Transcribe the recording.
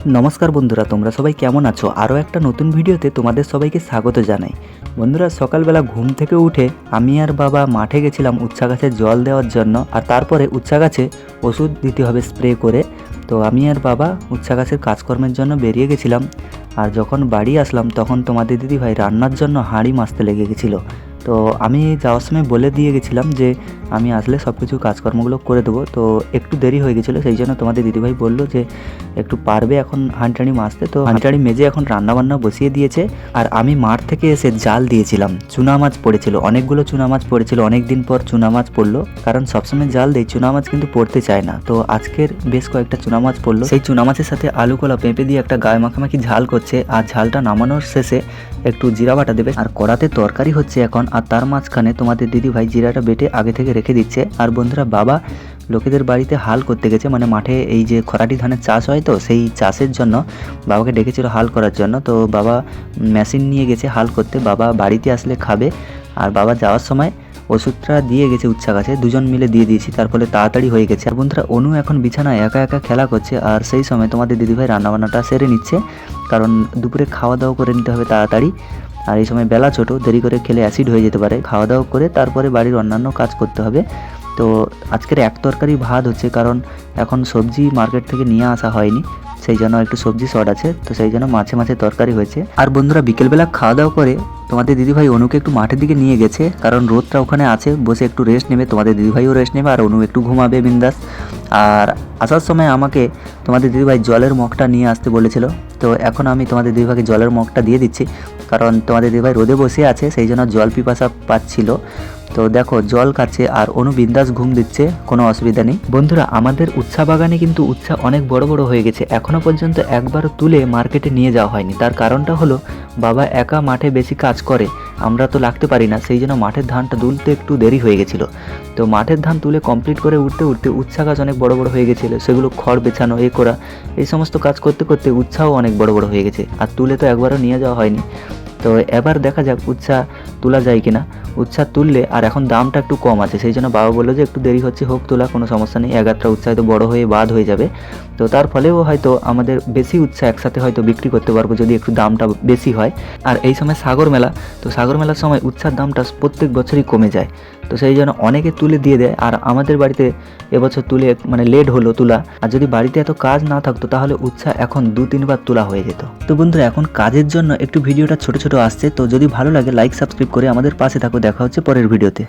নমস্কার বন্ধুরা, তোমরা সবাই কেমন আছো? আরও একটা নতুন ভিডিওতে তোমাদের সবাইকে স্বাগত জানাই। বন্ধুরা, সকালবেলা ঘুম থেকে উঠে আমি আর বাবা মাঠে গেছিলাম উচ্ছা গাছে জল দেওয়ার জন্য, আর তারপরে উচ্ছা গাছে ওষুধ দিতে হবে স্প্রে করে। তো আমি আর বাবা উচ্ছা গাছের কাজকর্মের জন্য বেরিয়ে গেছিলাম। আর যখন বাড়ি আসলাম তখন তোমাদের দিদিভাই রান্নার জন্য হাঁড়ি মাজতে লেগে গেছিলো। তো আমি যাওয়ার সময় বলে দিয়ে গেছিলাম যে আমি আসলে সব কিছু কাজকর্মগুলো করে দেবো। তো একটু দেরি হয়ে গেছিলো, সেই জন্য তোমাদের দিদিভাই বললো যে একটু পারবে এখন হাঁড়ি মাজতে। তো হাঁড়ি মেজে এখন রান্নাবান্না বসিয়ে দিয়েছে। আর আমি মাঠ থেকে এসে জাল দিয়েছিলাম, চুনা মাছ পড়েছিল, অনেকগুলো চুনা মাছ পড়েছিল। অনেক দিন পর চুনা মাছ পড়লো, কারণ সবসময় জাল দেয়, চুনা মাছ কিন্তু পড়তে চায় না। তো আজকের বেশ কয়েকটা চুনা মাছ পড়লো। সেই চুনা মাছের সাথে আলু কলা পেঁপে দিয়ে একটা গায়ে মাখামাখি ঝাল করছে। আর ঝালটা নামানোর শেষে একটু জিরা বাটা দেবে। আর কড়াতে তরকারি হচ্ছে এখন, আর তার মাঝখানে তোমাদের দিদিভাই জিরাটা বেটে আগে থেকে রেখে দিচ্ছে। আর বন্ধুরা, বাবা লোকেদের বাড়িতে হাল করতে গেছে, মানে মাঠে এই যে খরাটি ধানের চাষ হয়, তো সেই চাষের জন্য বাবাকে ডেকেছিল হাল করার জন্য। তো বাবা মেশিন নিয়ে গেছে হাল করতে, বাবা বাড়িতে আসলে খাবে। আর বাবা যাওয়ার সময় ওষুধটা দিয়ে গেছে উচ্ছা গাছে, দুজন মিলে দিয়ে দিয়েছি, তার ফলে তাড়াতাড়ি হয়ে গেছে। আর বন্ধুরা, অনু এখন বিছানায় একা একা খেলা করছে। আর সেই সময় তোমাদের দিদিভাই রান্নাবান্নাটা সেরে নিচ্ছে, কারণ দুপুরে খাওয়া দাওয়া করে নিতে হবে তাড়াতাড়ি। আর এই সময় বেলা ছোটো, দেরি করে খেলে অ্যাসিড হয়ে যেতে পারে। খাওয়া দাওয়া করে তারপরে বাড়ির অন্যান্য কাজ করতে হবে। তো আজকের এক তরকারি ভাত হচ্ছে, কারণ এখন সবজি মার্কেট থেকে নিয়ে আসা হয়নি, সেই জন্য একটু সবজি শর্ট আছে, তো সেই জন্য মাছে মাছে তরকারি হয়েছে। আর বন্ধুরা, বিকেলবেলা খাওয়া দাওয়া করে তোমাদের দিদিভাই অনুকে একটু মাঠের দিকে নিয়ে গেছে, কারণ রোদটা ওখানে আছে, বসে একটু রেস্ট নেবে। তোমাদের দিদিভাইও রেস্ট নেবে আর অনু একটু ঘুমাবে বিন্দাস। আর আসার সময় আমাকে তোমাদের দিদিভাই জলের মগটা নিয়ে আসতে বলেছিল। তো এখন আমি তোমাদের দিদিভাইকে জলের মগটা দিয়ে দিচ্ছি, কারণ তোমাদের দিদিভাই রোদে বসে আছে, সেই জন্য জল পিপাসা পাচ্ছিল। তো দেখো জল খাচ্ছে আর অনু বিন্দাস ঘুম দিচ্ছে, কোনো অসুবিধা নেই। বন্ধুরা, আমাদের উচ্ছা বাগানে কিন্তু উচ্ছা অনেক বড় বড় হয়ে গেছে, এখনও পর্যন্ত একবার তুলে মার্কেটে নিয়ে যাওয়া হয়নি। তার কারণটা হলো বাবা একা মাঠে বেশি কাজ করে, আমরা তো লাগতে পারি না, সেই জন্য মাঠের ধানটা তুলতে একটু দেরি হয়ে গেছিলো। তো মাঠের ধান তুলে কমপ্লিট করে উঠতে উঠতে উচ্ছা গাছ অনেক বড় বড় হয়ে গেছিলো, সেগুলো খড় বেছানো এ করা এই সমস্ত কাজ করতে করতে উচ্ছাও অনেক বড় বড় হয়ে গেছে, আর তুলে তো একবারও নিয়ে যাওয়া হয়নি। তো এবার দেখা যাক উচ্ছা তোলা যায় কিনা। উচ্ছা তুললে, আর এখন দামটা একটু কম আছে, সেই জন্য বাবা বললো যে একটু দেরি হচ্ছে, হোক তোলা, কোনো সমস্যা নেই। 11টা উচ্ছা হয়তো বড়ো হয়ে বাদ হয়ে যাবে, তো তার ফলেও হয়তো আমাদের বেশি উচ্ছা একসাথে হয়তো বিক্রি করতে পারবো যদি একটু দামটা বেশি হয়। আর এই সময় সাগর মেলা, তো সাগর মেলার সময় উচ্ছার দামটা প্রত্যেক বছরই কমে যায়, তো সেই জন্য অনেকে তুলে দিয়ে দেয়। আর আমাদের বাড়িতে এবছর তুলে মানে লেট হলো তোলা, আর যদি বাড়িতে এত কাজ না থাকতো তাহলে উচ্ছা এখন 2-3 বার তোলা হয়ে যেত। তো বন্ধুরা, এখন কাজের জন্য একটু ভিডিওটা ছোট ছোট আসছে, তো যদি ভালো লাগে লাইক সাবস্ক্রাইব করে আমাদের পাশে থাকো। দেখা হচ্ছে পরের ভিডিওতে।